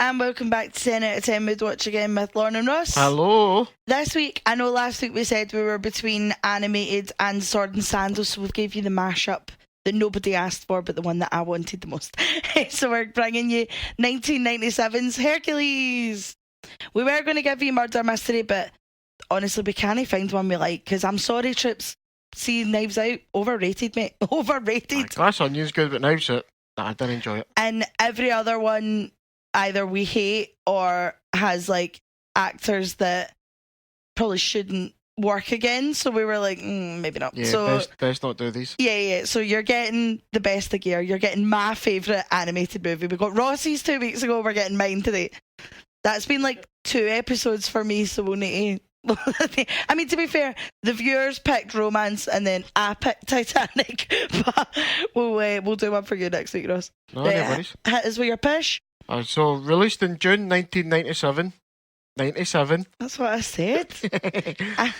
and welcome back to 10 out of 10 Mood Watch again with Lauren and Ross. Hello. This week, I know last week we said we were between animated and Sword and Sandals, so we gave you the mashup that nobody asked for, but the one that I wanted the most. So we're bringing you 1997's Hercules. We were going to give you Murder Mystery, but honestly, we can't find one we like, because I'm sorry, Trips, see Knives Out, overrated, mate. Overrated. Glass Onion's good, but Knives Out, I didn't enjoy it. And every other one, either we hate or has like actors that probably shouldn't work again. So we were like, maybe not. Yeah, so best not do these. Yeah. So you're getting the best of gear. You're getting my favourite animated movie. We got Rossi's 2 weeks ago. We're getting mine today. That's been like 2 episodes for me, so we'll need to... I mean, to be fair, the viewers picked Romance and then I picked Titanic. But we'll do one for you next week, Ross. No worries. Hit us with your push. So, released in June 1997. 97. That's what I said. That's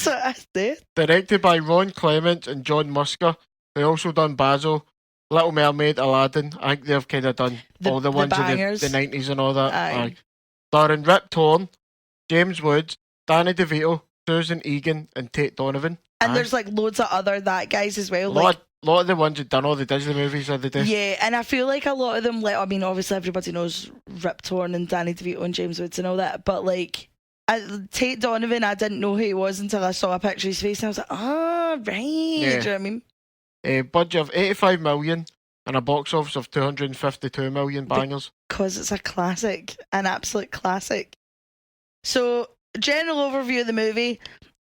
what I said. Directed by Ron Clement and John Musker. They also done Basil, Little Mermaid, Aladdin. I think they've kind of done all the ones in the 90s and all that. Aye. Starring Rip Torn, James Woods, Danny DeVito, Susan Egan, and Tate Donovan. And there's like loads of other that guys as well. A lot of the ones that done all the Disney movies are the day. Yeah, and I feel like a lot of them, like, I mean, obviously everybody knows Rip Torn and Danny DeVito and James Woods and all that, but like Tate Donovan, I didn't know who he was until I saw a picture of his face and I was like, oh, right. Yeah. Do you know what I mean? A budget of 85 million and a box office of 252 million bangers. Because it's a classic, an absolute classic. So, general overview of the movie,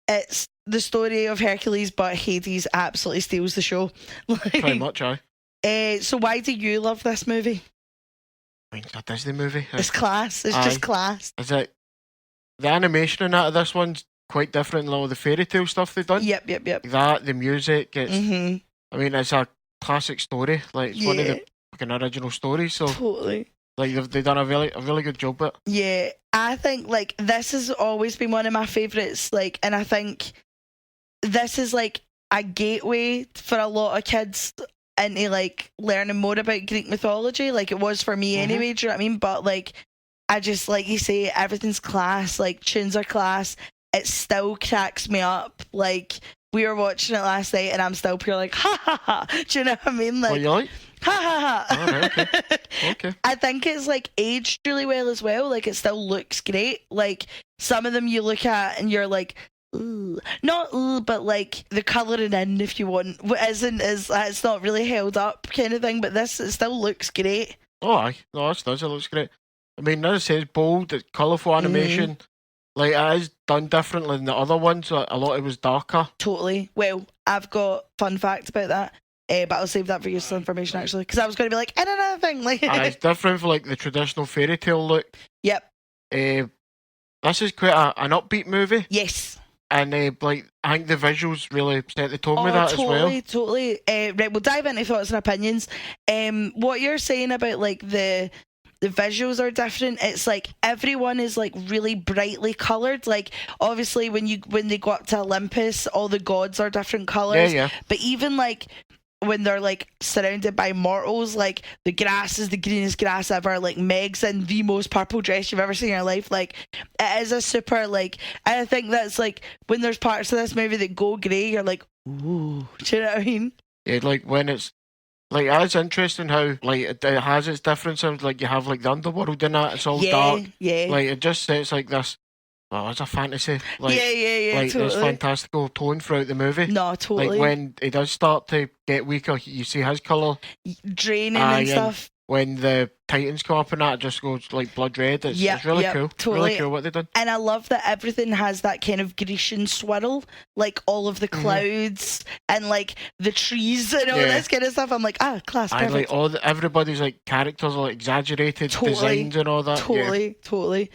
it's the story of Hercules, but Hades absolutely steals the show. Pretty much, aye. So why do you love this movie? I mean, it's a Disney movie. It's class. It's just class. Is it? The animation in that of this one's quite different than all the fairy tale stuff they've done. Yep. That, the music, it's... Mm-hmm. I mean, it's a classic story. Like, it's one of the fucking original stories, so... Totally. Like, they've done a really good job with it. Yeah, I think, like, this has always been one of my favourites, like, and I think this is, like, a gateway for a lot of kids into, like, learning more about Greek mythology, like it was for me anyway, do you know what I mean? But, like, I just, like you say, everything's class, like, tunes are class, it still cracks me up, like, we were watching it last night and I'm still pure like, ha ha ha, do you know what I mean? Like, what you like? Ha ha ha. Oh, right, okay. I think it's like aged really well as well. Like it still looks great. Like some of them you look at and you're like, ooh. Not ooh, but like the colouring in, if you want, it's not really held up kind of thing. But this, it still looks great. Oh, aye. No, it does. It looks great. I mean, as I say, it's bold, it's colourful animation. Like, it is done differently than the other ones. A lot of it was darker. Totally. Well, I've got fun fact about that. But I'll save that for useful information actually, because I was going to be like, and another thing, like it's different for like the traditional fairy tale look. Yep. This is quite an upbeat movie. Yes. And like I think the visuals really set the tone with that as well. Totally. Right, we'll dive into thoughts and opinions. What you're saying about like the visuals are different. It's like everyone is like really brightly coloured. Like obviously when they go up to Olympus, all the gods are different colours. Yeah. But even like when they're like surrounded by mortals, like the grass is the greenest grass ever, like Meg's in the most purple dress you've ever seen in your life. Like it is a super, like, I think that's like when there's parts of this movie that go grey, you're like, ooh, do you know what I mean? Yeah, like when it's like, it's interesting how like it has its differences. Like you have like the underworld in that, it's all dark. Yeah. Like it just sets like this. Oh, it's a fantasy. Like, yeah. Like totally. this fantastical tone throughout the movie. No, totally. Like when it does start to get weaker, you see his colour draining and stuff. When the Titans come up and that, it just goes like blood red. It's really cool. Totally. Really cool what they've done. And I love that everything has that kind of Grecian swirl, like all of the clouds and like the trees and all this kind of stuff. I'm like, class, perfect. And like everybody's like characters are like exaggerated designs and all that. Totally.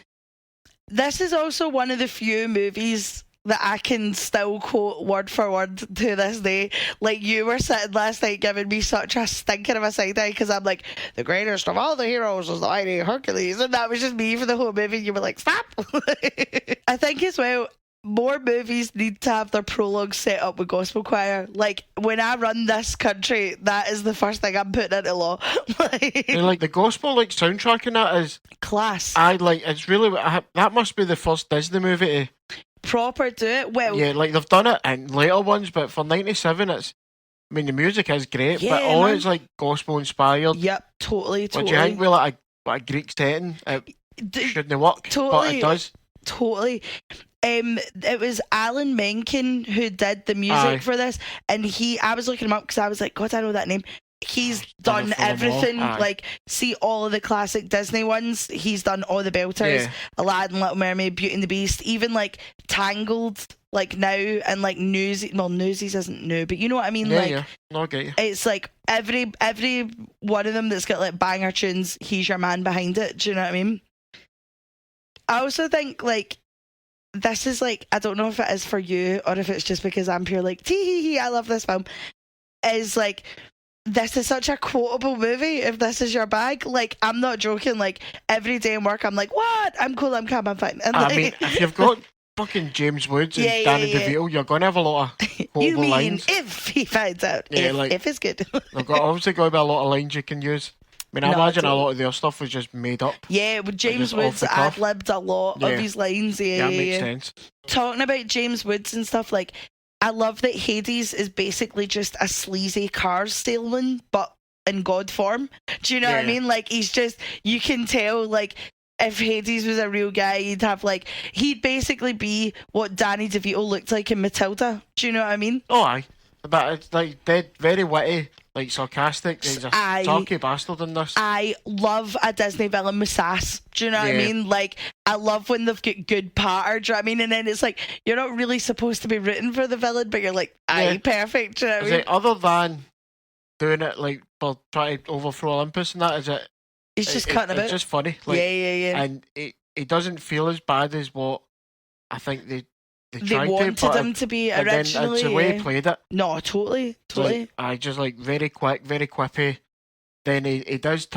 This is also one of the few movies that I can still quote word for word to this day. Like you were sitting last night giving me such a stinker of a side eye because I'm like, the greatest of all the heroes was the mighty Hercules, and that was just me for the whole movie. You were like, stop. I think as well, more movies need to have their prologue set up with gospel choir. Like, when I run this country, that is the first thing I'm putting into law. And like the gospel like soundtrack in that is class. It's really that must be the first Disney movie to proper do it well. Yeah, like they've done it in later ones, but for 97, I mean the music is great, yeah, but all man. it's like gospel inspired. Yep, totally. What do you think with like a Greek setting? It shouldn't work, but it does. Totally. It was Alan Menken who did the music for this, and I was looking him up because I was like, God, I know that name. He's done everything, like, see all of the classic Disney ones. He's done all the belters, Aladdin, Little Mermaid, Beauty and the Beast, even like Tangled, like now, and like Newsies. Well, Newsies isn't new, but you know what I mean. Okay. It's like every one of them that's got like banger tunes. He's your man behind it. Do you know what I mean? I also think like this is like, I don't know if it is for you or if it's just because I'm pure like tee I love this film. Is like, this is such a quotable movie. If this is your bag, like, I'm not joking. Like, every day in work, I'm like, what? I'm cool, I'm calm, I'm fine. And I mean, if you've got fucking James Woods and Danny DeVito, you're gonna have a lot of quotable you mean lines. If he finds out, if it's good. There's obviously got to be a lot of lines you can use. I mean, I imagine a lot of their stuff was just made up. Yeah, but James Woods ad-libbed a lot of his lines. Yeah, makes sense. Talking about James Woods and stuff, like, I love that Hades is basically just a sleazy car salesman, but in God form. Do you know what I mean? Like, he's just, you can tell, like, if Hades was a real guy, he'd basically be what Danny DeVito looked like in Matilda. Do you know what I mean? Oh, aye. But it's like dead, very witty, like sarcastic. He's a talky bastard in this. I love a Disney villain with sass. Do you know what I mean? Like, I love when they've got good patter. Do you know what I mean? And then it's like, you're not really supposed to be rooting for the villain, but you're like, perfect. Do you know what I mean? Other than doing it like for trying to overthrow Olympus and that, is it? He's just cutting a bit. It's just funny. Like, yeah. And it doesn't feel as bad as what I think they wanted him to be originally. Then it's the way he played it. No, totally. Like, I just like very quick, very quippy. Then he does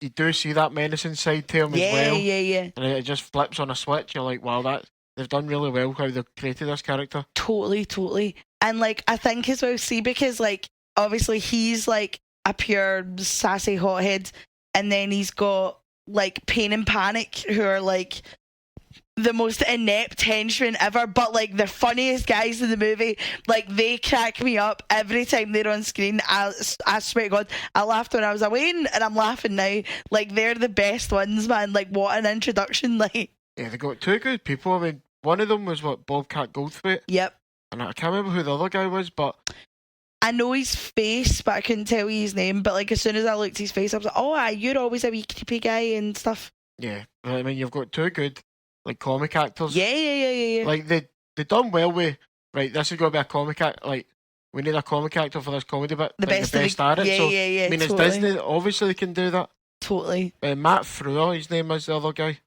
you do see that menacing side to him as well. Yeah. And it just flips on a switch. You're like, wow, they've done really well how they've created this character. Totally. And like, I think as well, see, because like obviously he's like a pure sassy hothead, and then he's got like Pain and Panic, who are like the most inept henchmen ever, but like the funniest guys in the movie. Like, they crack me up every time they're on screen. I swear to God, I laughed when I was away, and I'm laughing now. Like, they're the best ones, man. Like, what an introduction. Like, yeah, they got two good people. I mean, one of them was Bobcat Goldthwait. Yep. And I can't remember who the other guy was, but I know his face, but I couldn't tell you his name. But like, as soon as I looked at his face, I was like, oh, you're always a wee creepy guy and stuff. Yeah, I mean, you've got two good like comic actors. Yeah. Like, they done well with, right, this is going to be a comic act. Like, we need a comic actor for this comedy bit. The best at it. Yeah. I mean, totally. It's Disney. Obviously, they can do that. Totally. Matt Frewer, his name is the other guy.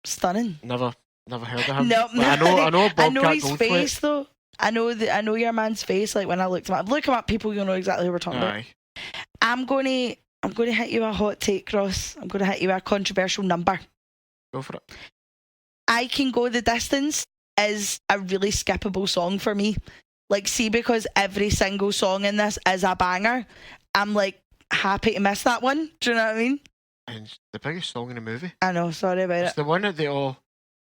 Stunning. Never heard of him. No, I know Bobcat I know his Goldthwait. face though. I know your man's face. Like, when I looked him up, look him up. People, you'll know exactly who we're talking about. I'm going to hit you a hot take, Ross. I'm going to hit you a controversial number. Go for it. I Can Go the Distance is a really skippable song for me. Like, see, because every single song in this is a banger, I'm like happy to miss that one. Do you know what I mean? And it's the biggest song in the movie. I know, sorry about it. It's the one that they all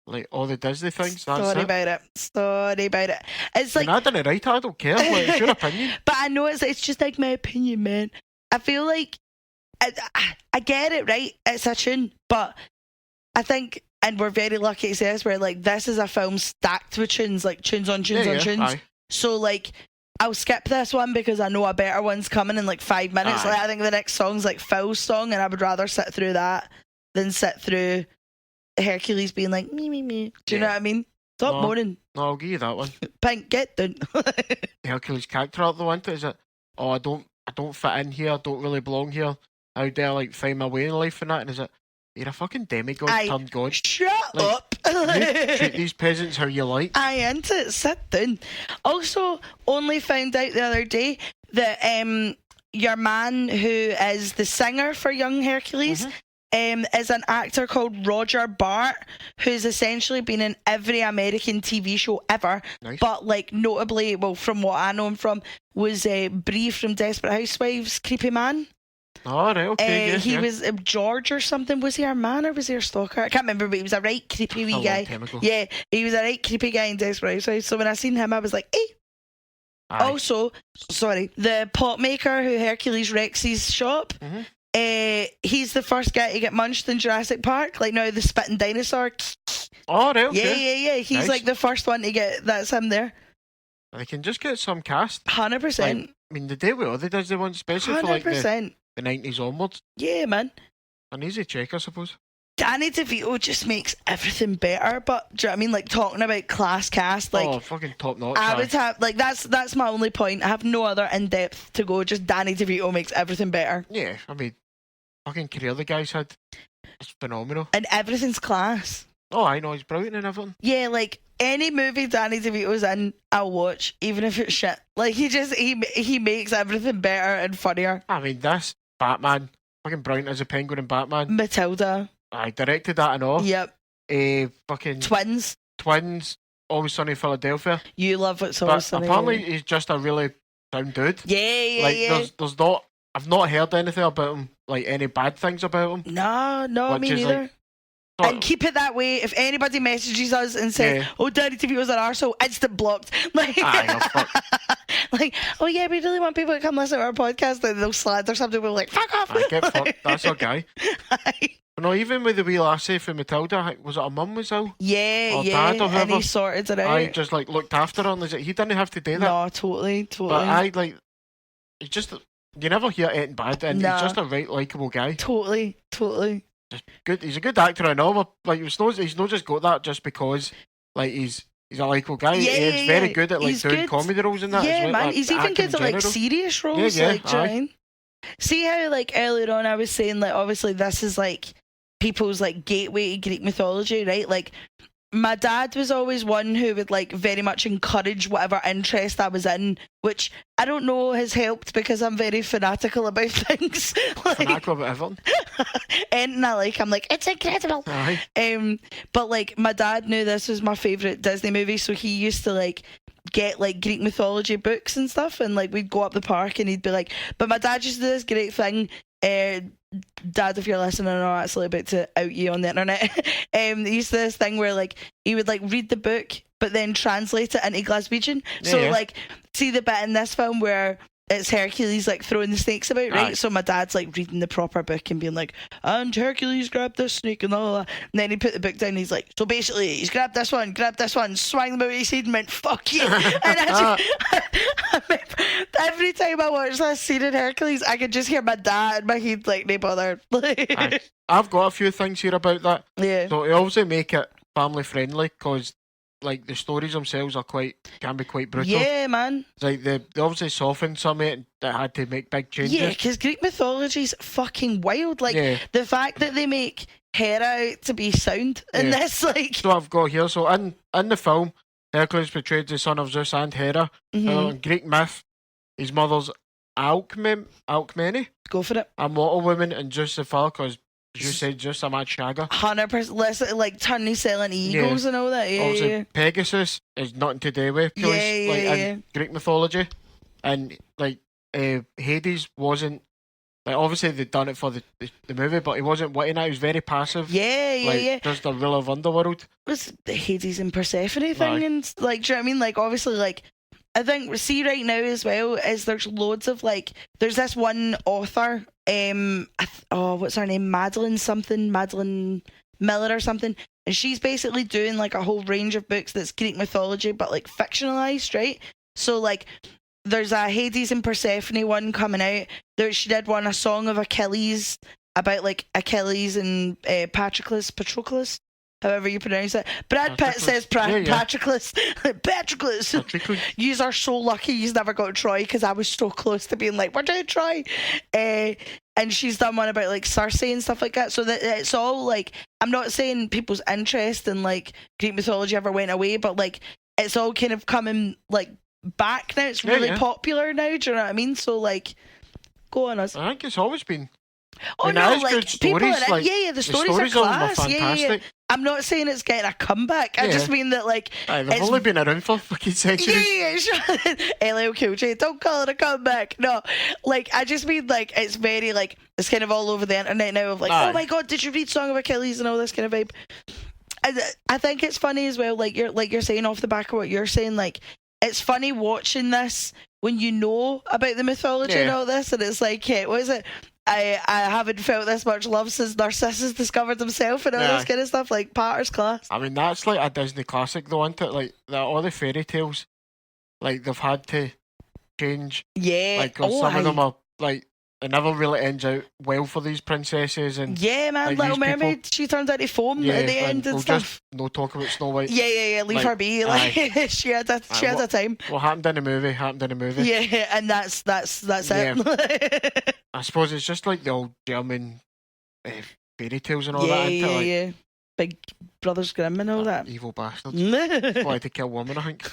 the Disney things. Sorry about it. It's like, I done it right. I don't care. Like, it's your opinion. But I know it's just like my opinion, man. I feel like I get it, right? It's a tune, but I think, and we're very lucky to say this, where like, this is a film stacked with tunes, like tunes on tunes on tunes. Aye. So like, I'll skip this one because I know a better one's coming in like 5 minutes. Aye. Like, I think the next song's like Phil's song, and I would rather sit through that than sit through Hercules being like me. Do you know what I mean? Stop moaning. No, I'll give you that one. Pink, get down. Hercules character out the one. Is it? Oh, I don't fit in here. I don't really belong here. How dare I like find my way in life and that? And is it? You're a fucking demigod turned god. Shut up. You treat these peasants how you like. I ain't it. Sit down. Also, only found out the other day that your man who is the singer for Young Hercules is an actor called Roger Bart, who's essentially been in every American TV show ever. Nice. But like notably, well, from what I know him from, was Bree from Desperate Housewives, creepy man. Oh, right, okay. Yes, he yeah. was George or something. Was he our man or was he our stalker? I can't remember, but he was a right creepy wee guy. Long time ago. Yeah, he was a right creepy guy in Desperate Housewives. So when I seen him, I was like, hey. Aye. Also, sorry, the pot maker who Hercules wrecks his shop. He's the first guy to get munched in Jurassic Park. Like now the spitting dinosaur. Oh, right, okay. Yeah. He's Nice. like the first one to get. That's him there. They can just get some cast. 100%. Like, I mean, the day with all the Disney ones, especially for like the 90s onwards. Yeah, man. An easy check, I suppose. Danny DeVito just makes everything better. But do you know what I mean? Like talking about class cast, like oh, fucking top notch. I would have like that's my only point. I have no other in depth to go. Just Danny DeVito makes everything better. Yeah, I mean, fucking career the guy's had. It's phenomenal. And everything's class. Oh, I know, he's brilliant and everything. Yeah, like any movie Danny DeVito's in, I'll watch, even if it's shit. Like he makes everything better and funnier. I mean, this Batman, fucking brilliant as a penguin in Batman. Matilda. I directed that and all. Yep. Fucking Twins. Always Sunny in Philadelphia. You love It's Always But Sunny. apparently he's just a really sound dude. Yeah. Like there's not. I've not heard anything about him, like any bad things about him. No, me neither. Like, and keep it that way. If anybody messages us and says, "Oh, Danny DeVito's an arsehole," instant blocked. Like, like, oh yeah, we really want people to come listen to our podcast, and they'll slander something. We're like, fuck off. I get fucked. That's our guy. No, even with the wee lassie from Matilda, was it her mum was ill? Yeah, or dad or whoever? and he sorted it out. I just like looked after her, and he didn't have to do that. No, totally. But I like, he's just, you never hear anything bad, and he's just a right likeable guy. Totally. Just good. He's a good actor, I know. But like he's not just got that just because like he's a likeable guy. He's very good at like doing comedy roles and that. Yeah, as well, man. like, he's even good at like serious roles. Yeah, like, do you know what I mean? See how like earlier on I was saying like obviously this is like people's like gateway to Greek mythology, right? Like my dad was always one who would like very much encourage whatever interest I was in, which I don't know has helped because I'm very fanatical about things. Like, fanatical about everything. And I'm like, it's incredible. Aye. But like my dad knew this was my favourite Disney movie, so he used to like get like Greek mythology books and stuff, and like we'd go up the park and he'd be like, but my dad used to do this great thing. Dad, if you're listening, I'm not actually about to out you on the internet. He used to do this thing where like he would like read the book but then translate it into Glaswegian. Like see the bit in this film where it's Hercules like throwing the snakes about, right? Aye. So my dad's like reading the proper book and being like, and Hercules grabbed this snake and all that. And then he put the book down and he's like, so basically he's grabbed this one, swung them out his head and went, fuck you. And I every time I watch that scene in Hercules, I could just hear my dad in my head like, no bother. I've got a few things here about that. Yeah. So they obviously make it family friendly because like the stories themselves can be quite brutal. Yeah, man. It's like they obviously softened some of it that had to make big changes. Yeah, because Greek mythology's fucking wild. Like the fact that they make Hera out to be sound in this, like. So I've got here. So in the film, Hercules portrayed the son of Zeus and Hera. In Greek myth, his mother's Alcmene. Go for it. A mortal woman, and Zeus the father, because you said Zeus a mad shagger. 100%. Listen, like turning selling eagles and all that. Yeah. Pegasus is nothing to do with. In Greek mythology, and like Hades wasn't. Like obviously they'd done it for the movie, but he wasn't witting it. He was very passive. Just a rule of underworld. It was the Hades and Persephone thing, and like, do you know what I mean? Like obviously, like I think see right now as well is there's loads of like there's this one author, what's her name? Madeline Miller or something, and she's basically doing like a whole range of books that's Greek mythology but like fictionalized, right? So like there's a Hades and Persephone one coming out. She did one, a Song of Achilles, about like Achilles and Patroclus, however you pronounce it. Brad Pitt says Patroclus. Patroclus. Yous are so lucky yous never got Troy, because I was so close to being like, we're doing Troy. And she's done one about like Circe and stuff like that. So that it's all like, I'm not saying people's interest in like Greek mythology ever went away, but like it's all kind of coming like back now. It's really popular now. Do you know what I mean? So like, go on us. I think it's always been Oh no, like people in it, yeah, the stories are class. Fantastic. Yeah. I'm not saying it's getting a comeback. I just mean that like they've only been around for fucking centuries. Yeah, sure. LL Cool J, don't call it a comeback. No, like I just mean like it's very like it's kind of all over the internet now of like, oh my god, did you read Song of Achilles and all this kind of vibe. I think it's funny as well. Like you're saying off the back of what you're saying, like it's funny watching this when you know about the mythology and all this, and it's like, what is it? I haven't felt this much love since Narcissus discovered himself and all this kind of stuff. Like Patter's class. I mean, that's like a Disney classic though, isn't it? Like all the fairy tales, like they've had to change. Yeah. Like some of them are like it never really ends out well for these princesses and man, like, Little Mermaid, she turns out to foam at the end and stuff. Just no talk about Snow White. Yeah, leave her be. Like she had a time. What happened in the movie Yeah, and that's it. I suppose it's just like the old German fairy tales and all that. Yeah. Big Brothers Grimm and all that. Evil bastards. Wanted to kill women, I think.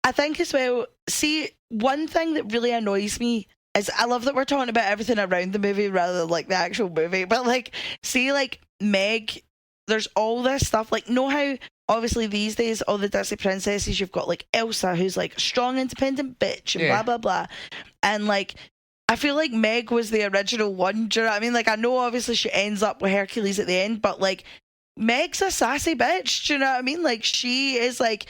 I think as well, see, one thing that really annoys me is I love that we're talking about everything around the movie rather than like the actual movie. But like, see, like Meg, there's all this stuff. Like, know how obviously these days all the Disney princesses, you've got like Elsa, who's like strong, independent bitch, and blah blah blah, and like I feel like Meg was the original one. Do you know what I mean? Like I know obviously she ends up with Hercules at the end, but like Meg's a sassy bitch. Do you know what I mean? Like she is like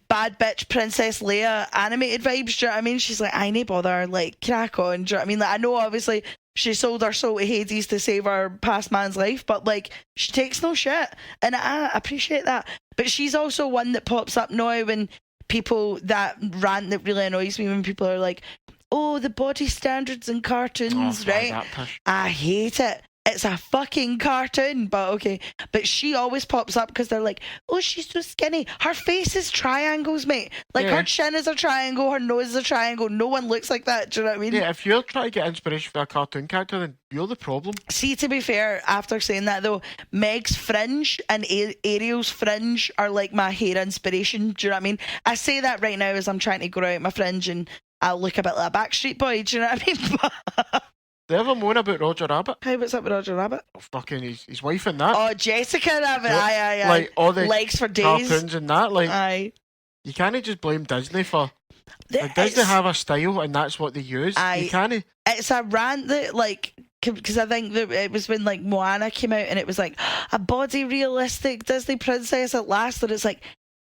bad bitch Princess Leia animated vibes. Do you know what I mean? She's like, I ain't bother, like crack on. Do you know what I mean? Like I know obviously she sold her soul to Hades to save her past man's life, but like she takes no shit, and I appreciate that. But she's also one that pops up now when people that rant that really annoys me when people are like, oh, the body standards in cartoons, right? I hate it. It's a fucking cartoon, but okay. But she always pops up because they're like, oh, she's so skinny. Her face is triangles, mate. Like her chin is a triangle, her nose is a triangle. No one looks like that. Do you know what I mean? Yeah, if you're trying to get inspiration for a cartoon character, then you're the problem. See, to be fair, after saying that though, Meg's fringe and Ariel's fringe are like my hair inspiration. Do you know what I mean? I say that right now as I'm trying to grow out my fringe and I'll look a bit like a Backstreet Boy. Do you know what I mean? They ever moan about Roger Rabbit? Hey, what's up with Roger Rabbit? Oh, fucking his wife and that. Oh, Jessica Rabbit. Yep. Aye. Like all the legs for days. Cartoons and that. Like, aye. You can't just blame Disney for. Like, Disney have a style and that's what they use. You can't. It's a rant that like. Because I think that it was when like Moana came out and it was like a body realistic Disney princess at last, and it's like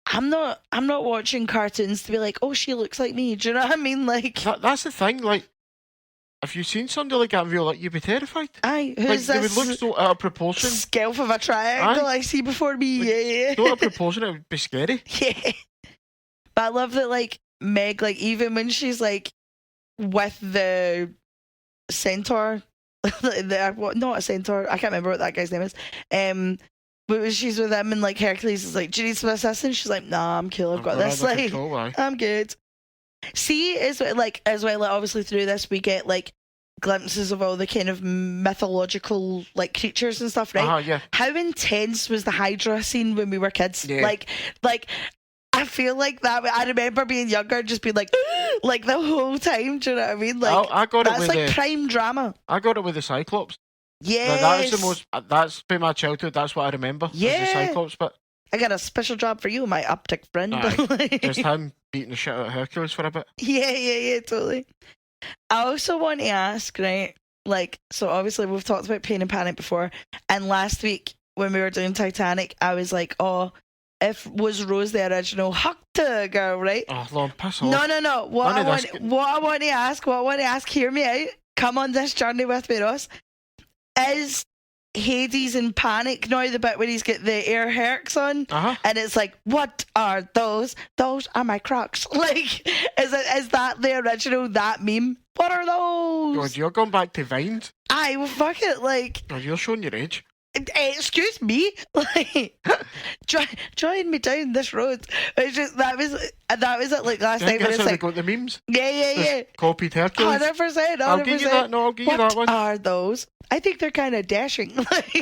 I'm not watching cartoons to be like, oh, she looks like me. Do you know what I mean? Like that's the thing. Like, if you seen somebody like that in real life, you'd be terrified. Aye, who's like, this? They would look so out of proportion. Scalp of a triangle I see before me. Like, yeah. So out of proportion, it would be scary. Yeah. But I love that, like Meg, like even when she's like with the centaur, not a centaur. I can't remember what that guy's name is. But when she's with him and like Hercules is like, do you need some assistance? She's like, nah, I'm cool. I've got this. Like, control, I'm good. See, as well, like obviously through this we get like glimpses of all the kind of mythological like creatures and stuff, right? Yeah. How intense was the Hydra scene when we were kids? Yeah. Like I feel like that. I remember being younger and just being like the whole time. Do you know what I mean? Like I got that's it with like prime drama. I got it with the Cyclops. Yes. That was the most. That's been my childhood. That's what I remember. Yeah. The Cyclops, but I got a special job for you, my optic friend. Just him beating the shit out of Hercules for a bit. Yeah, totally. I also want to ask, right? Like, so obviously we've talked about Pain and Panic before, and last week when we were doing Titanic, I was like, oh, if was Rose the original Huckta girl, right? Oh, Lord, piss off. No. What I want to ask, hear me out. Come on this journey with me, Ross. Is Hades in Panic now the bit where he's got the Air Hercs on, and it's like, what are those? Those are my Crocs. Like, is that the original, that meme? What are those? God, you're going back to Vines. Aye, well, fuck it. Like, God, you're showing your age. Excuse me, like, join me down this road. It's just that was it. Like last time, that's it's how like they got the memes. Yeah. Copied Hercules. 100%. I'll give you that. No, I'll give you that one. What are those? I think they're kind of dashing.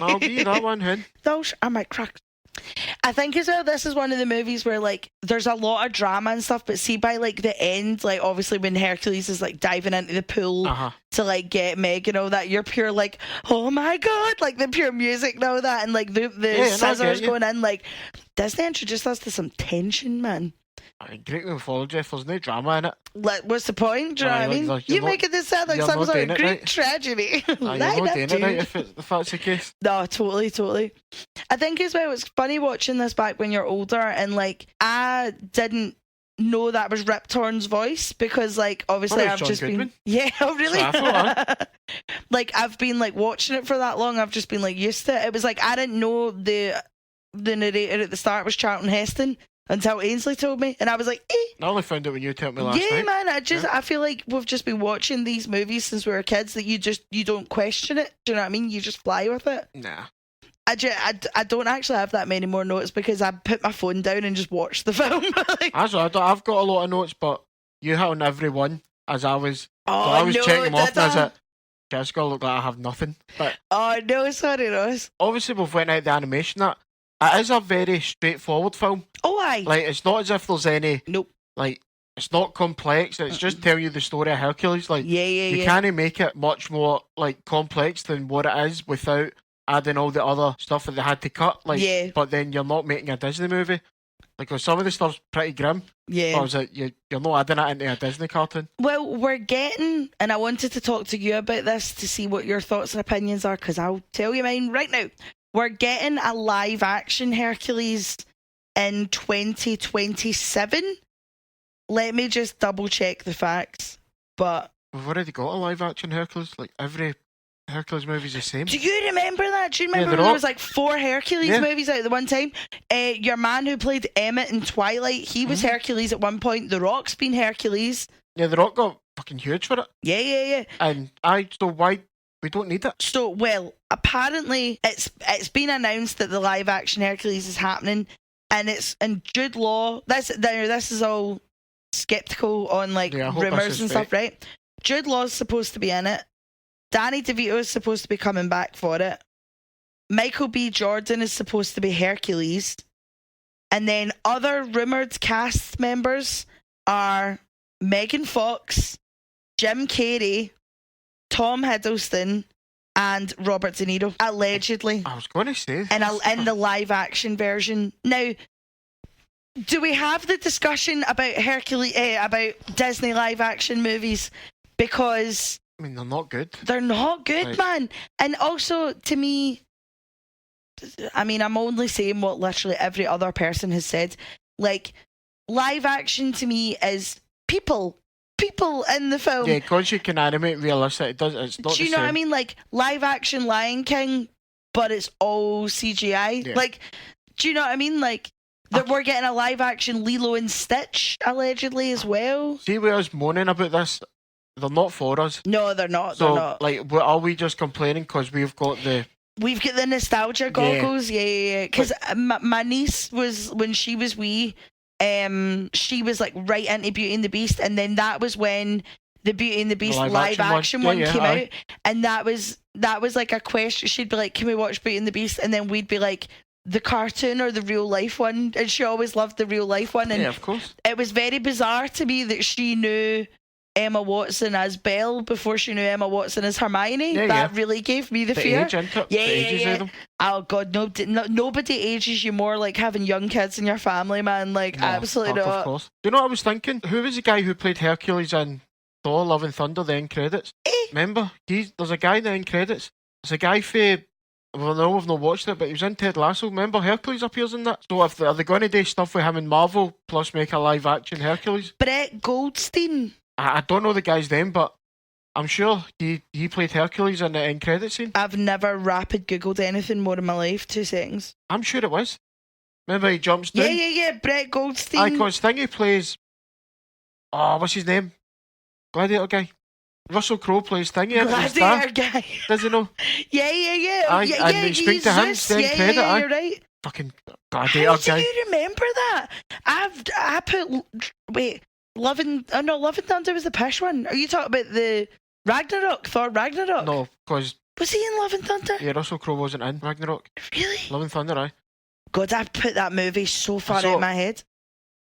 I'll give you that one, hen. Those are my Crocs. I think as well, this is one of the movies where like there's a lot of drama and stuff, but see by like the end, like obviously when Hercules is like diving into the pool to like get Meg and all that, you're pure like, oh my god, like the pure music and all that, and like the scissors going in, like Disney introduced us to some tension, man. Greek mythology, if there's no drama in it. Like, what's the point? Do you know what I mean? Like, you making this sound like some sort of Greek tragedy. You're not doing it right if that's the case. No, totally. I think as well, it's funny watching this back when you're older, and like, I didn't know that was Rip Torn's voice because like, obviously I've just been... Yeah, oh really? Like, I've been like watching it for that long, I've just been like used to it. It was like, I didn't know the narrator at the start was Charlton Heston until Ainsley told me, and I was like, I only found out when you told me last night. Yeah, man, I feel like we've just been watching these movies since we were kids that you don't question it. Do you know what I mean? You just fly with it. Nah. I don't actually have that many more notes because I put my phone down and just watched the film. Like, I've got a lot of notes, but you hit on every one as I was. I was checking them off, and I was like, it's gonna look like I have nothing. But no, sorry, Ross. Obviously, we've went out the animation that. It is a very straightforward film. Oh, aye. Like, it's not as if there's any... Nope. Like, it's not complex. It's just telling you the story of Hercules. Like, you can't make it much more, like, complex than what it is without adding all the other stuff that they had to cut. Like, but then you're not making a Disney movie. Like, cause some of the stuff's pretty grim. Yeah. But I was like, you're not adding it into a Disney cartoon. Well, we're getting... And I wanted to talk to you about this to see what your thoughts and opinions are, because I'll tell you mine right now. We're getting a live-action Hercules in 2027. Let me just double-check the facts. But we've already got a live-action Hercules. Like, every Hercules movie's the same. Do you remember that? Do you remember when there was like 4 Hercules movies out at the one time? Your man who played Emmett in Twilight, he was Hercules at one point. The Rock's been Hercules. Yeah, The Rock got fucking huge for it. Yeah. And so why... We don't need it. So, well, apparently it's been announced that the live action Hercules is happening, and Jude Law. This is all skeptical on like rumors and stuff, right? Jude Law's supposed to be in it. Danny DeVito is supposed to be coming back for it. Michael B. Jordan is supposed to be Hercules, and then other rumored cast members are Megan Fox, Jim Carrey, Tom Hiddleston, and Robert De Niro, allegedly. I was going to say in the live action version. Now, do we have the discussion about about Disney live action movies? Because I mean, they're not good. They're not good, man. And also, to me, I mean, I'm only saying what literally every other person has said. Like, live action to me is people in the film. Yeah, because you can animate realistic. It's not. Do you know what I mean? Like live action Lion King, but it's all CGI. Yeah. Like, do you know what I mean? Like that we're getting a live action Lilo and Stitch allegedly as well. See, where I was moaning about this, they're not for us. No, they're not. So, they're not. Like, are we just complaining because we've got the nostalgia goggles? Yeah. Because my niece was, when she was wee. She was like right into Beauty and the Beast, and then that was when the Beauty and the Beast live action one came out, and that was like a question. She'd be like, "Can we watch Beauty and the Beast?" And then we'd be like, "The cartoon or the real life one?" And she always loved the real life one, and yeah, of course. It was very bizarre to me that she knew Emma Watson as Belle before she knew Emma Watson as Hermione. That really gave me the fear. Yeah. Oh God, nobody ages you more like having young kids in your family, man. Like, no, absolutely not. Of course. Do you know what I was thinking? Who was the guy who played Hercules in Thor: Love and Thunder? The end credits. Remember? There's a guy in the end credits. There's a guy for. Well, no, we've not watched it, but he was in Ted Lasso. Remember, Hercules appears in that. So, are they going to do stuff with him in Marvel plus make a live action Hercules? Brett Goldstein. I don't know the guy's name, but I'm sure he played Hercules in the end credit scene. I've never rapid Googled anything more in my life. 2 seconds. I'm sure it was. Remember he jumps down? Yeah. Brett Goldstein. Because Thingy plays... Oh, what's his name? Gladiator guy. Russell Crowe plays Thingy. Gladiator guy. Does he know? Yeah. And they speak to him, then credit. You're right. Fucking Gladiator guy. How do you remember that? I put... Wait... Love and Thunder was the pish one. Are you talking about the Thor Ragnarok? No, because... Was he in Love and Thunder? Yeah, Russell Crowe wasn't in Ragnarok. Really? Love and Thunder, aye. God, I've put that movie so far out of my head.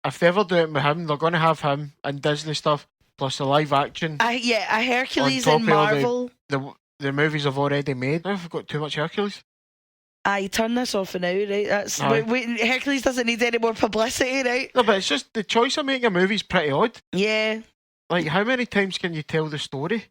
If they ever do it with him, they're going to have him and Disney stuff, plus the live action. A Hercules and Marvel. The movies I've already made. I've got too much Hercules. I turn this off for now, right? That's Hercules doesn't need any more publicity, right? No, but it's just the choice of making a movie is pretty odd. Yeah. Like, how many times can you tell the story?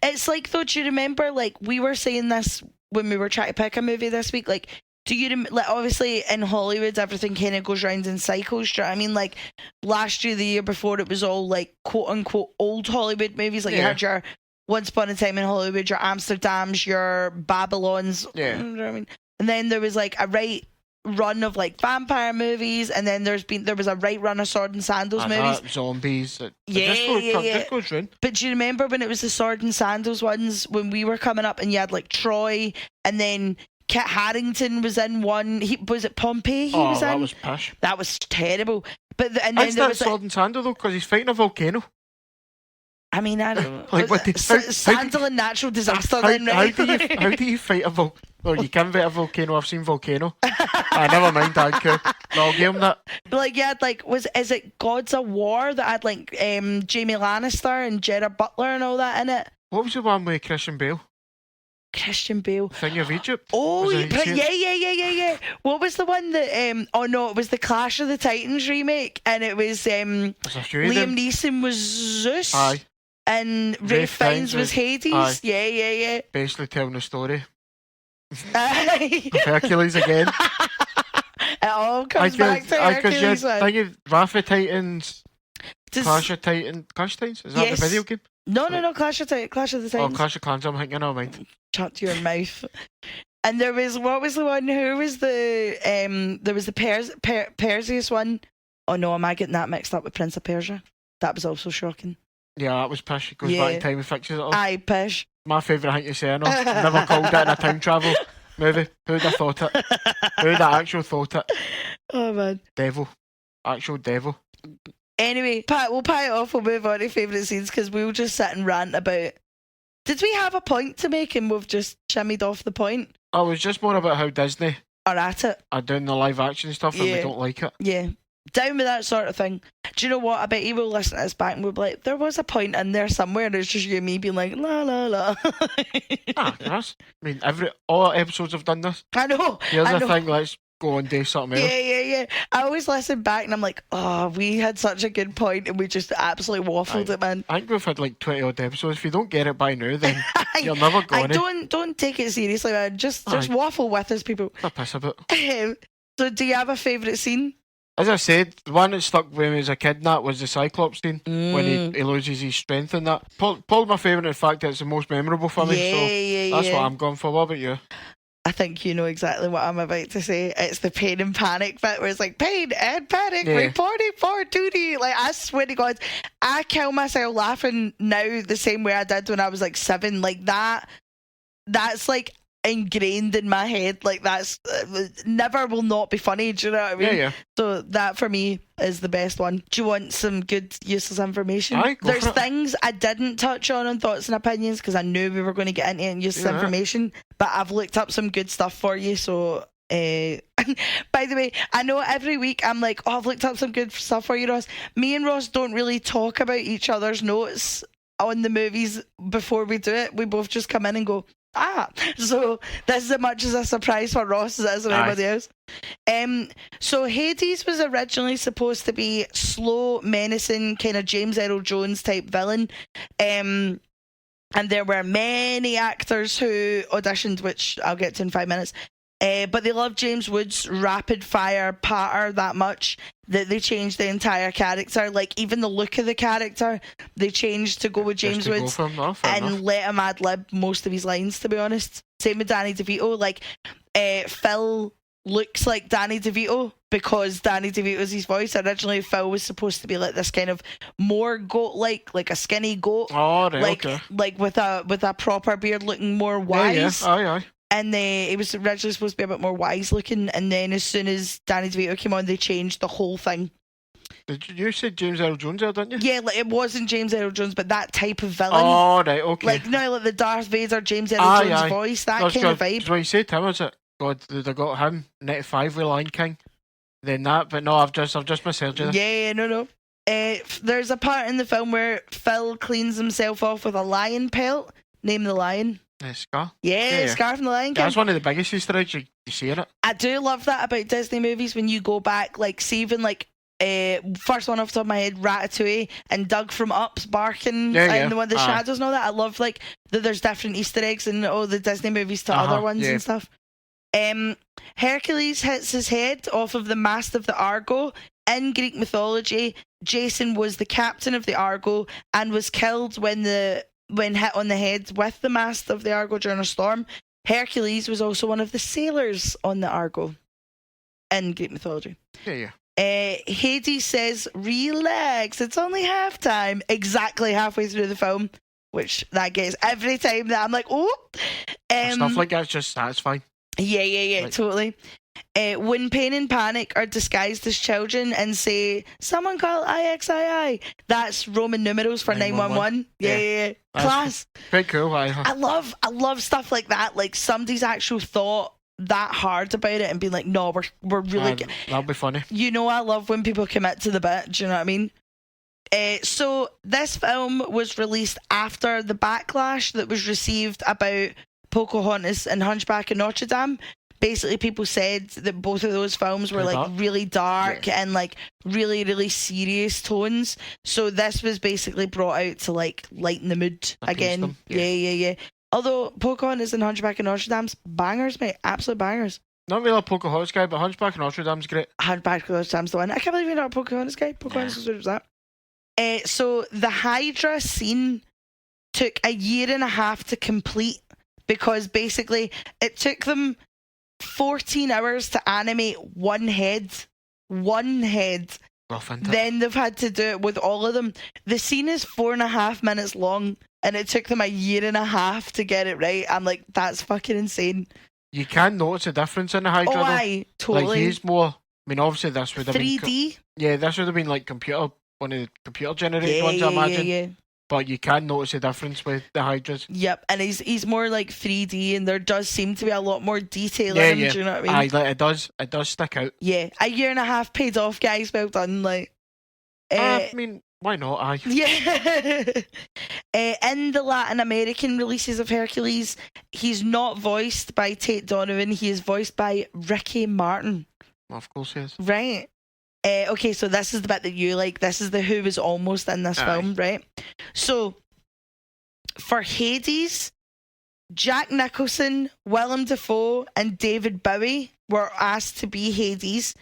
It's like, though, do you remember, like, we were saying this when we were trying to pick a movie this week, like, do you like, obviously in Hollywood everything kind of goes round in cycles, do you know what I mean? Like, last year, the year before, it was all like quote unquote old Hollywood movies. Like, you had your Once Upon a Time in Hollywood, your Amsterdams, your Babylons, you know what I mean? And then there was like a right run of like vampire movies, and then there was a right run of Sword and Sandals movies, zombies. Just goes round. But do you remember when it was the Sword and Sandals ones, when we were coming up, and you had like Troy, and then Kit Harington was in one. Was it Pompeii? That was pish. That was terrible. But and then there was Sword and Sandal though, because he's fighting a volcano. I mean, I don't know. Like, Sandal and natural disaster. How do you fight a volcano? Well, you can fight a volcano. I've seen Volcano. Never mind, Dad. Cool. No, I'll give him that. But like, yeah, like, is it Gods of War that had like Jamie Lannister and Gerard Butler and all that in it? What was the one with Christian Bale? Christian Bale. Thing of Egypt. Oh, yeah. What was the one that? Oh no, it was the Clash of the Titans remake, and it was Liam Neeson was Zeus. Aye. And Ralph Fiennes was Hades. Aye. Yeah. Basically telling the story. Aye. Of Hercules again. It all comes back to Hercules. Wrath of Titans. Clash of Titans? Is that the video game? No, Clash of the Titans. Oh, Clash of Clans, I'm thinking, oh, mind. Shut your mouth. And there was, what was the one? Who was the, there was the Perseus one. Oh no, am I getting that mixed up with Prince of Persia? That was also shocking. Yeah, that was pish. It goes back in time and fixes it all. Aye, pish. My favourite thing to say, I know. Never called it in a time travel movie. Who'd have thought it? Who'd have actually thought it? Oh man. Devil. Actual devil. Anyway, we'll pie it off. We'll move on to favourite scenes, because we'll just sit and rant about... Did we have a point to make and we've just shimmied off the point? Oh, it was just more about how Disney are at it. Are doing the live action stuff and we don't like it. Yeah. Down with that sort of thing. Do you know what? I bet you will listen to this back and we'll be like, there was a point in there somewhere and it's just you and me being like, la la la. Yes. I mean, all episodes have done this. I know. Here's the thing, let's go and do something else. Yeah. I always listen back and I'm like, oh, we had such a good point and we just absolutely waffled it, man. I think we've had like 20 odd episodes. If you don't get it by now, then you're never going to. Don't take it seriously, man. Just waffle with us, people. A piss a bit. So do you have a favourite scene? As I said, the one that stuck with me as a kid, and that was the Cyclops scene when he loses his strength and that. Paul, my favourite, in fact, it's the most memorable for me. So that's what I'm going for. What about you? I think you know exactly what I'm about to say. It's the pain and panic bit where it's like, pain and panic, reporting for duty. Like, I swear to God, I kill myself laughing now the same way I did when I was like 7. Like that's like ingrained in my head. Like, that's never will not be funny. Do you know what I mean? Yeah. So that for me is the best one. Do you want some good useless information? There's things I didn't touch on thoughts and opinions because I knew we were going to get into useless information, but I've looked up some good stuff for you. So by the way, I know every week I'm like, oh, I've looked up some good stuff for you, Ross. Me and Ross don't really talk about each other's notes on the movies before we do it. We both just come in and go, so this is as much as a surprise for Ross as it is for everybody else. So Hades was originally supposed to be slow, menacing, kind of James Earl Jones type villain. And there were many actors who auditioned, which I'll get to in 5 minutes. But they loved James Woods' rapid fire patter that much that they changed the entire character. Like, even the look of the character, they changed to go with James Woods and let him ad lib most of his lines, to be honest. Same with Danny DeVito. Like, Phil looks like Danny DeVito because Danny DeVito's his voice. Originally, Phil was supposed to be like this kind of more goat-like, like a skinny goat. Oh, right, like with a proper beard, looking more wise. Yeah. Aye. And it was originally supposed to be a bit more wise looking, and then as soon as Danny DeVito came on, they changed the whole thing. Did you say James Earl Jones there, didn't you? Yeah, like, it wasn't James Earl Jones, but that type of villain. Oh, right, okay. Like, like the Darth Vader, James Earl Jones voice, that kind of vibe. When you said him, is it God, they'd have got him 95 with Lion King. Then that, but no, I've just misheard you. Yeah, no. There's a part in the film where Phil cleans himself off with a lion pelt. Name the lion. Scar. Yeah, Scar from the Lion King. That's one of the biggest Easter eggs. You see it. I do love that about Disney movies when you go back, like, see even like first one off the top of my head, Ratatouille and Doug from Up's barking and the one the shadows and all that. I love like that there's different Easter eggs in all the Disney movies to other ones and stuff. Hercules hits his head off of the mast of the Argo. In Greek mythology, Jason was the captain of the Argo and was killed when hit on the head with the mast of the Argo during a storm. Hercules was also one of the sailors on the Argo in Greek mythology. Hades says, "Relax, it's only halftime." Exactly halfway through the film, which that gets every time that I'm like, oh. Stuff like that's just satisfying. Yeah, like, totally. When Pain and Panic are disguised as children and say, "Someone call IXII," that's Roman numerals for 911. Yeah. Class. Pretty cool. I love stuff like that. Like somebody's actual thought that hard about it and being like, no, we're really that'll be funny. You know, I love when people commit to the bit. Do you know what I mean? So this film was released after the backlash that was received about Pocahontas and Hunchback of Notre Dame. Basically, people said that both of those films were like really dark and like really, really serious tones. So this was basically brought out to like lighten the mood again. Yeah. Although Pocahontas and Hunchback of Notre Dame's bangers, mate, absolute bangers. Not really a Pocahontas guy, but Hunchback of Notre Dame's great. Hunchback of Notre Dame's the one. I can't believe you're not a Pocahontas guy. Pocahontas is what was that. So the Hydra scene took a year and a half to complete because basically it took them 14 hours to animate one head. Then they've had to do it with all of them. The scene is 4.5 minutes long and it took them a year and a half to get it right. I'm like, that's fucking insane. You can notice a difference in the Hydra. Oh, aye, totally. Like he's more, I mean, obviously this would have 3D? Been this would have been like one of the computer generated ones, I imagine. Yeah. But you can notice a difference with the Hydras. Yep, and he's more like 3D, and there does seem to be a lot more detail in him. Do you know what I mean? It does stick out. Yeah, a year and a half paid off, guys. Well done. Like, I mean, why not? Aye. Yeah. In the Latin American releases of Hercules, he's not voiced by Tate Donovan. He is voiced by Ricky Martin. Well, of course he is. Right. Okay, so this is the bit that you like. This is the who was almost in this film, right? So, for Hades, Jack Nicholson, Willem Dafoe, and David Bowie were asked to be Hades.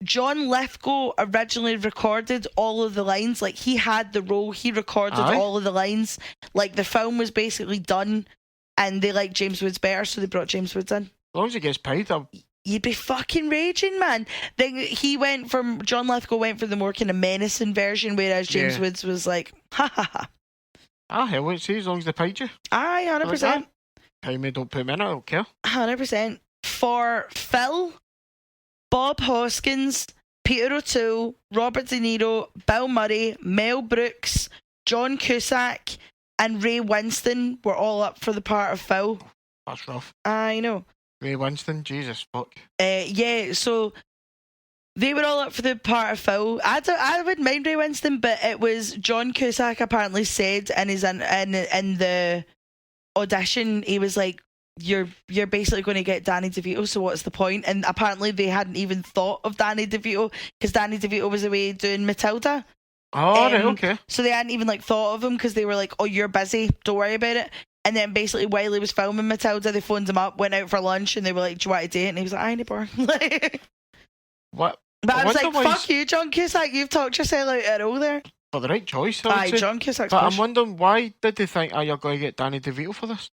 John Lithgow originally recorded all of the lines. Like, he had the role. He recorded all of the lines. Like, the film was basically done, and they liked James Woods better, so they brought James Woods in. As long as he gets paid, you'd be fucking raging, man. Then John Lithgow went for the more kind of menacing version, whereas James Woods was like, ha ha ha. Hell, wait, see, as long as they paid you. Aye, 100%. Pay me, don't pay me, I don't care. 100%. For Phil, Bob Hoskins, Peter O'Toole, Robert De Niro, Bill Murray, Mel Brooks, John Cusack, and Ray Winston were all up for the part of Phil. That's rough. I know. Ray Winston, Jesus fuck. Yeah, so they were all up for the part of Phil. I wouldn't mind Ray Winston, but it was John Cusack apparently said in the audition, he was like, You're basically going to get Danny DeVito, so what's the point? And apparently they hadn't even thought of Danny DeVito because Danny DeVito was away doing Matilda. Oh, right, okay. So they hadn't even thought of him because they were like, oh, you're busy, don't worry about it. And then basically while he was filming Matilda, they phoned him up, went out for lunch, and they were like, do you want to date? And he was like, I ain't bored. What? But I was like, fuck you, John Cusack, you've talked yourself out at all there. For the right choice, Aye, John Cusack's But push. I'm wondering, why did they think, you're going to get Danny DeVito for this?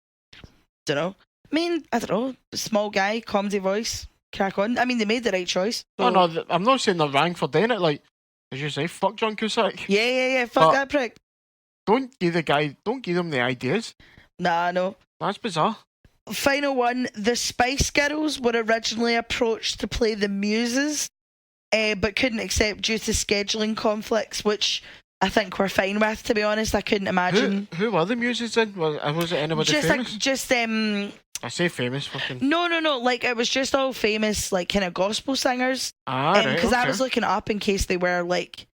Don't know. I mean, I don't know. Small guy, comedy voice, crack on. I mean, they made the right choice. So. Oh, no, I'm not saying they're wrong for doing it. Like, as you say, fuck John Cusack. Yeah. Fuck that prick. Don't give them the ideas. Nah, no. That's bizarre. Final one. The Spice Girls were originally approached to play the Muses, but couldn't accept due to scheduling conflicts, which I think we're fine with, to be honest. I couldn't imagine. Who were the Muses then? Was it anybody famous? I say famous fucking. No. Like it was just all famous, like kind of gospel singers. Right. Because okay. I was looking up in case they were like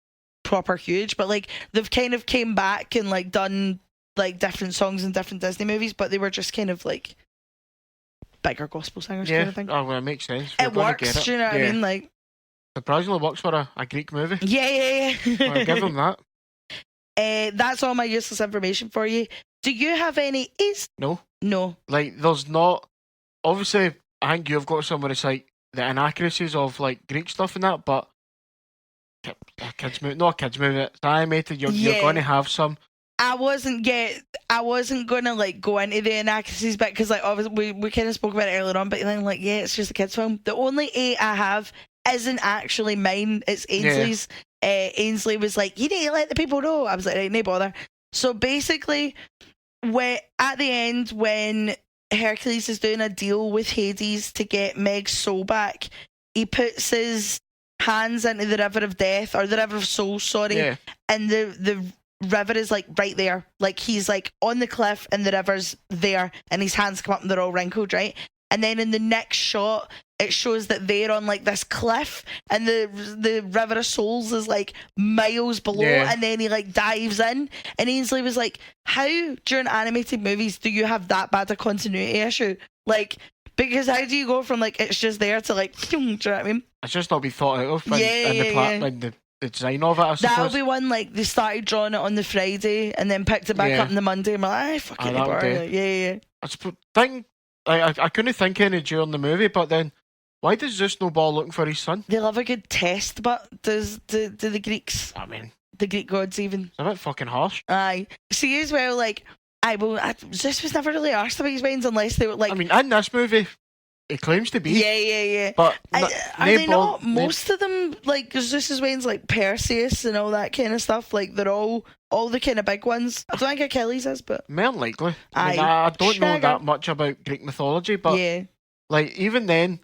proper huge, but like they've kind of came back and like done like different songs in different Disney movies, but they were just kind of like bigger gospel singers kind of thing. Oh, well, it makes sense. It works, do you know what I mean? Like, surprisingly works for a Greek movie. Yeah. I'll give them that. That's all my useless information for you. Do you have any No. Like, there's not. Obviously, I think you've got some where it's like the inaccuracies of like Greek stuff and that, but a kids movie, not a kids movie, it's animated. You're going to have some. I wasn't gonna like go into the inaccuracies bit because like obviously we kind of spoke about it earlier on, but then like it's just a kids film. The only 8 I have isn't actually mine. It's Ainsley's. Ainsley was like, you need to let the people know. I was like, right, no bother. So basically, at the end when Hercules is doing a deal with Hades to get Meg's soul back, he puts his hands into the river of death, or the river of souls, sorry, and the river is like right there, like he's like on the cliff and the river's there and his hands come up and they're all wrinkled, right? And then in the next shot it shows that they're on like this cliff and the river of souls is like miles below, and then he like dives in, and Ainsley was like, how during animated movies do you have that bad a continuity issue? Like, because how do you go from like it's just there to like do you know what I mean? It's just not been thought out of in the design of it, I suppose. That'll be one like they started drawing it on the Friday and then picked it back up on the Monday and we're like, fuck it, like, I suppose, I couldn't think any during the movie, but then why does Zeus no bother looking for his son? They love a good test, but do the Greeks? I mean, the Greek gods even. It's a bit fucking harsh. Aye. See as well, like Zeus was never really asked about his veins unless they were like. I mean, in this movie, it claims to be. Yeah. But are they not? Most of them, like Zeus's veins, like Perseus and all that kind of stuff. Like they're all the kind of big ones. I don't think Achilles is, but more likely. I don't know that much about Greek mythology, but like even then,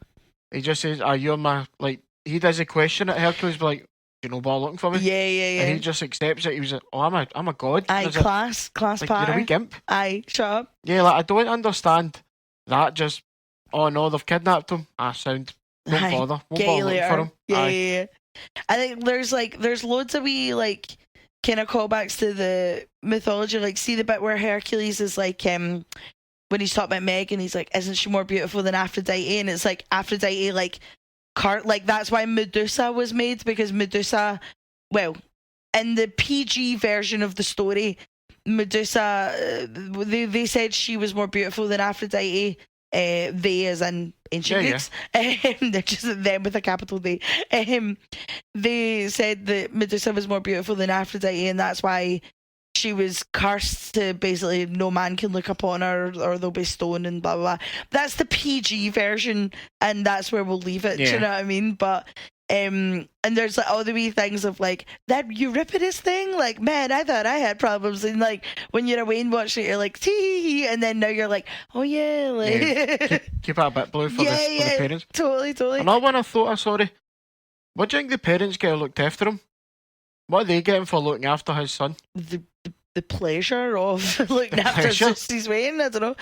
he just says, "Are you my like?" He does a question at Hercules, but like, "You know, ball looking for me." Yeah. And he just accepts it. He was like, "Oh, I'm a god." Aye, class like, part. You're a wee gimp. Aye, shut up. Yeah, like I don't understand that. Just oh no, they've kidnapped him. Sound. Don't bother. Won't bother looking for him. Yeah. I think there's loads of wee like kind of callbacks to the mythology. Like, see the bit where Hercules is like when he's talking about Meg and he's like, isn't she more beautiful than Aphrodite? And it's like Aphrodite like that's why Medusa was made, because Medusa, well, in the PG version of the story, Medusa, they said she was more beautiful than Aphrodite. They as in ancient Greeks. They're just them with a capital D. They said that Medusa was more beautiful than Aphrodite, and that's why she was cursed to basically no man can look upon her or they'll be stoned and blah blah blah. That's the PG version, and that's where we'll leave it. Do you know what I mean? But and there's like all the wee things of like that Euripides thing, like, man, I thought I had problems, and like when you're away and watching it you're like tee, and then now you're like, oh yeah, like keep it a bit blue for the parents. Totally. Another one I thought what do you think the parents get looked after him? What are they getting for looking after his son? The pleasure of looking after Zeus's vein. I don't know.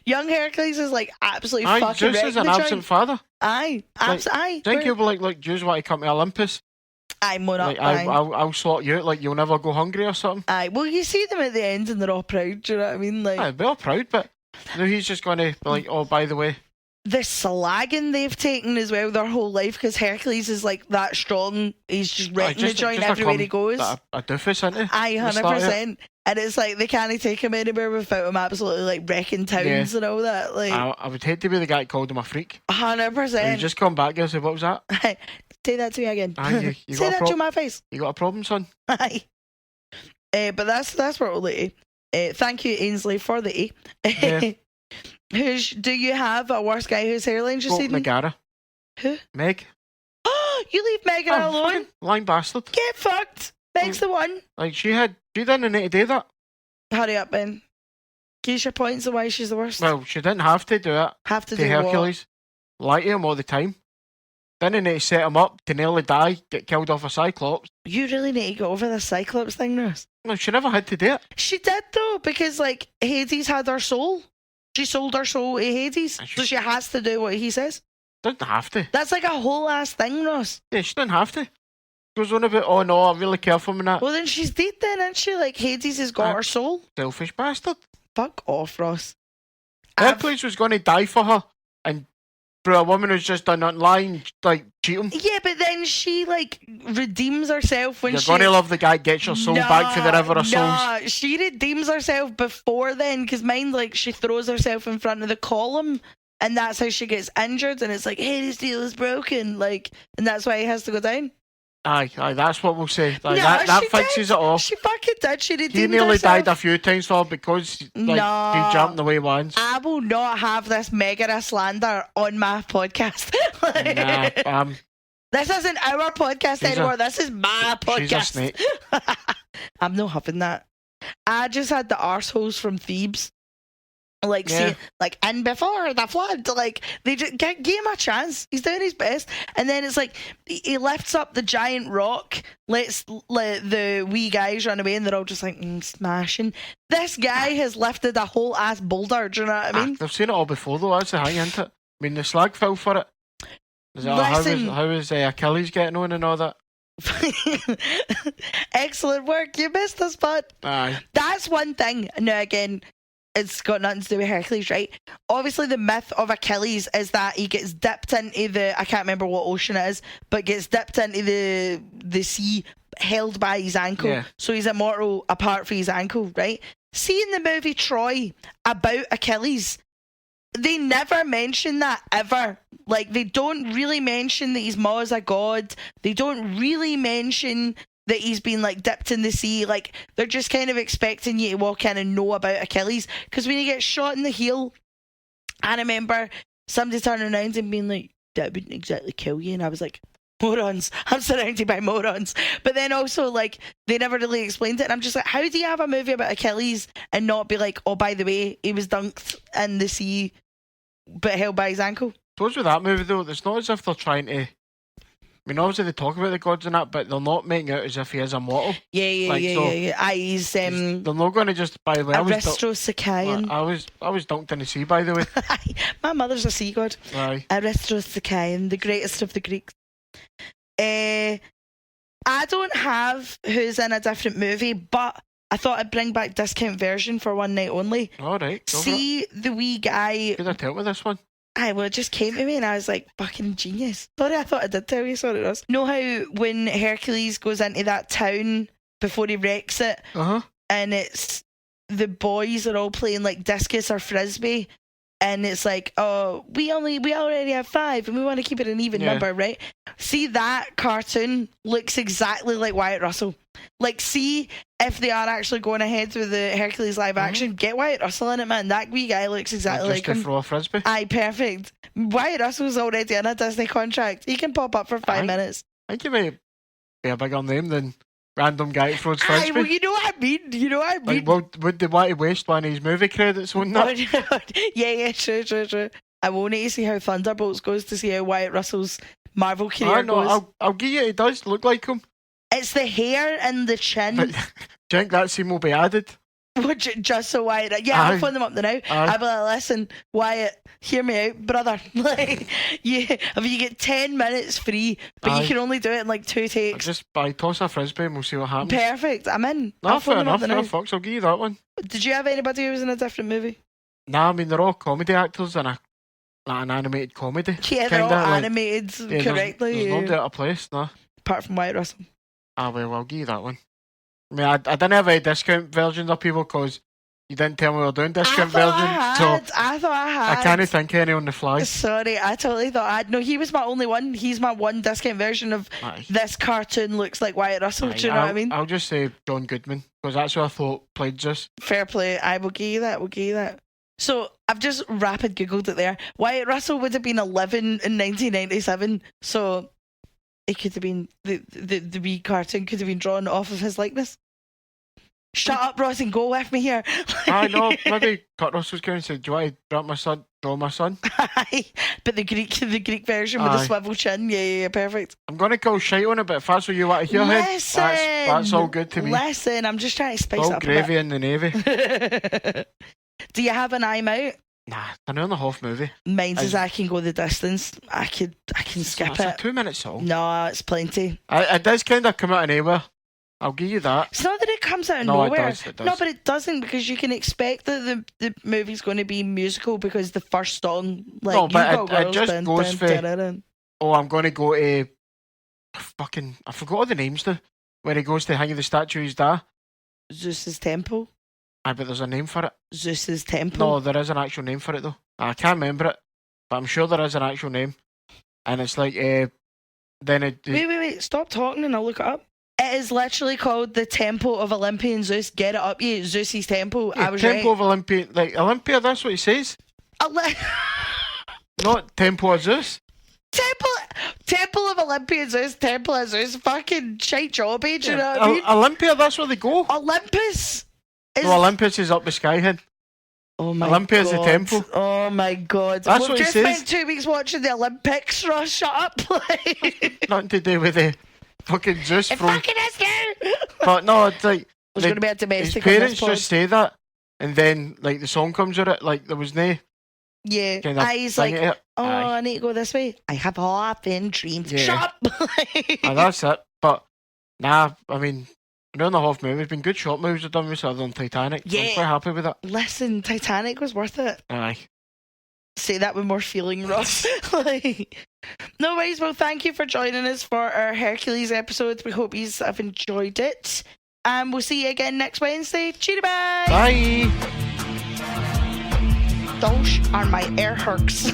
Young Hercules is like absolutely fucking Zeus is an absent father. Aye. I think he'll be like, Zeus want to come to Olympus. I'm one up. I'll sort you out. Like, you'll never go hungry or something. Aye. Well, you see them at the end and they're all proud. Do you know what I mean? Like, they're all proud, but now he's just going to be like, oh, by the way. The slagging they've taken as well their whole life, because Hercules is like that strong. He's just wrecking the joint everywhere he goes. A doofus, isn't he? Aye, 100%. And it's like they can't take him anywhere without him absolutely like wrecking towns and all that. Like, I would hate to be the guy that called him a freak. 100%. You just come back and say, what was that? Say that to me again. Aye, you say that to my face. You got a problem, son? Aye. But that's what we'll do. Thank you, Ainsley, for the A. Do you have a worst guy whose hairline's just seen? Megara. Who? Meg. Oh, you leave Megan alone? Lying bastard. Get fucked. Meg's the one. Like, she didn't need to do that. Hurry up, Ben. Give your points of why she's the worst. Well, she didn't have to do it. Have to do Hercules. What? Lie to him all the time. Didn't need to set him up to nearly die, get killed off a Cyclops. You really need to get over the Cyclops thing, Ross. No, she never had to do it. She did though, because like Hades had her soul. She sold her soul to Hades, so she has to do what he says. Doesn't have to. That's like a whole ass thing, Ross. Yeah, she doesn't have to. Goes on about, oh no, I really care for him and that. Well, then she's dead then, isn't she? Like, Hades has got her soul. Selfish bastard. Fuck off, Ross. Hercules was going to die for her, and for a woman who's just done nothing, lying, like, cheating. Yeah, but then she, like, redeems herself when You're going to love the guy, gets your soul back to the river of souls. Nah, she redeems herself before then, because mine, like, she throws herself in front of the column, and that's how she gets injured, and it's like, Hades' deal is broken, like, and that's why he has to go down. Aye, that's what we'll say. Like, that fixes it off. She fucking did. She redeemed He nearly herself. died a few times for because he jumped away once. I will not have this mega slander on my podcast. This isn't our podcast anymore. This is my podcast. She's a snake. I'm not having that. I just had the arseholes from Thebes. See, like, and before the flood, like, they just gave him a chance. He's doing his best. And then it's like, he lifts up the giant rock, let the wee guys run away, and they're all just like, smashing. This guy has lifted a whole ass boulder, do you know what I mean? They've seen it all before, though. That's the hang into it. I mean, the slag fell for it. How is Achilles getting on and all that? Excellent work. You missed the spot. Aye. That's one thing. Now, again, it's got nothing to do with Hercules, right? Obviously, the myth of Achilles is that he gets dipped into I can't remember what ocean it is, but gets dipped into the sea, held by his ankle. Yeah. So he's immortal apart from his ankle, right? See in the movie Troy about Achilles, they never mention that ever. Like, they don't really mention that his ma's a god. They don't really mention that he's been, like, dipped in the sea. Like, they're just kind of expecting you to walk in and know about Achilles. Because when he gets shot in the heel, I remember somebody turning around and being like, that wouldn't exactly kill you. And I was like, morons. I'm surrounded by morons. But then also, like, they never really explained it. And I'm just like, how do you have a movie about Achilles and not be like, oh, by the way, he was dunked in the sea but held by his ankle? Suppose with that movie, though, it's not as if they're trying to... I mean, obviously they talk about the gods and that, but they're not making out as if he is immortal. Yeah. He's they're not going to just, by the way, Aristosakayan. I was dunked in the sea, by the way. My mother's a sea god. Aye. Aristosakayan, the greatest of the Greeks. I don't have who's in a different movie, but I thought I'd bring back discount version for one night only. Alright. See the wee guy. Could I tell me this one? Well, it just came to me and I was like, fucking genius. Sorry, I thought I did tell you. Sorry, Ross. Know how when Hercules goes into that town before he wrecks it, and it's the boys are all playing like discus or frisbee, and it's like, oh, we already have 5 and we want to keep it an even number, right? See, that cartoon looks exactly like Wyatt Russell. Like, see if they are actually going ahead with the Hercules live action, get Wyatt Russell in it, man. That wee guy looks exactly like him. Just to throw a frisbee? Aye, perfect. Wyatt Russell's already in a Disney contract. He can pop up for 5 minutes. I think he might be a bigger name than random guy who throws frisbee. Aye, well, you know what I mean? Like, well, would they want to waste one of his movie credits on that? Yeah, true. I will need to see how Thunderbolts goes to see how Wyatt Russell's Marvel career goes. I'll give you, it does look like him. It's the hair and the chin. But, do you think that scene will be added? Just so Wyatt... Yeah, I'll phone them up now. I'll be like, listen, Wyatt, hear me out, brother. Like, if you get 10 minutes free, but you can only do it in like 2 takes. Just toss a frisbee and we'll see what happens. Perfect, I'm in. No, fair enough, Fox, I'll give you that one. Did you have anybody who was in a different movie? Nah, I mean, they're all comedy actors in an animated comedy. Yeah, they're all animated correctly. There's nobody out of place, no. Apart from Wyatt Russell. Well, I'll give you that one. I mean, I didn't have any discount versions of people because you didn't tell me we were doing discount versions. I thought I had. I can't think of any on the fly. Sorry, I totally thought I had. No, he was my only one. He's my one discount version of this cartoon looks like Wyatt Russell. Do you know what I mean? I'll just say John Goodman because that's who I thought played Zeus. Fair play. I will give you that. So I've just rapid Googled it there. Wyatt Russell would have been 11 in 1997. So it could have been the wee cartoon could have been drawn off of his likeness. Shut up, Ross, and go with me here. I know. Maybe Kurt Russell's going to say, "Do you want to draw my son?" But the Greek version with the swivel chin, yeah, perfect. I'm going to call shite on it, but if that's what you want to hear, that's all good to me. Listen, I'm just trying to spice it all up gravy a bit. in the navy. Do you have an I'm out? Nah, an hour and a half movie. Mine says I can go the distance. I can skip It's it. a 2-minute song. No, it's plenty. It does kind of come out of nowhere. I'll give you that. It's not that it comes out of No, nowhere. it does. No, but it doesn't, because you can expect that the movie's going to be musical because the first song, like, No, you but got girls, it just dun, goes dun, for, dun, dun, dun. oh, I'm going to go to I forgot all the names now. Where he goes to hang the statues there. Zeus's temple. Aye, but there's a name for it. Zeus's temple. No, there is an actual name for it though. I can't remember it, but I'm sure there is an actual name. And it's like, then it. Wait, stop talking and I'll look it up. It is literally called the Temple of Olympian Zeus. Get it up, you. Zeus's temple. Yeah, I was Temple right. of Olympia, like Olympia. That's what he says. Not Temple of Zeus. Temple of Olympian Zeus. Temple of Zeus. Fucking shite job, do you know what I mean? Olympia. That's where they go. Olympus. No, Olympus is up the sky head. Oh my Olympia god. is the temple. Oh my god. That's We've what he just says. spent 2 weeks watching the Olympics, Ross. Shut up. Nothing to do with the fucking Zeus It from. fucking is now. But no, it's like There's going to be a domestic his on parents this pod. just say that, and then like the song comes with it. Like there was no. Yeah. Kind of He's like, thing. oh, Aye. I need to go this way. I have often dreamed. Yeah. Shut up. That's it. But nah, I mean, an hour and a half movie. It's been good short movies I've done with other than Titanic. So Yeah. I'm quite happy with it. Listen, Titanic was worth it. Aye. Say that with more feeling, Ross. No worries. Well, thank you for joining us for our Hercules episode. We hope you have enjoyed it. And we'll see you again next Wednesday. Cheerio, bye. Bye. Those are my Air Hercs.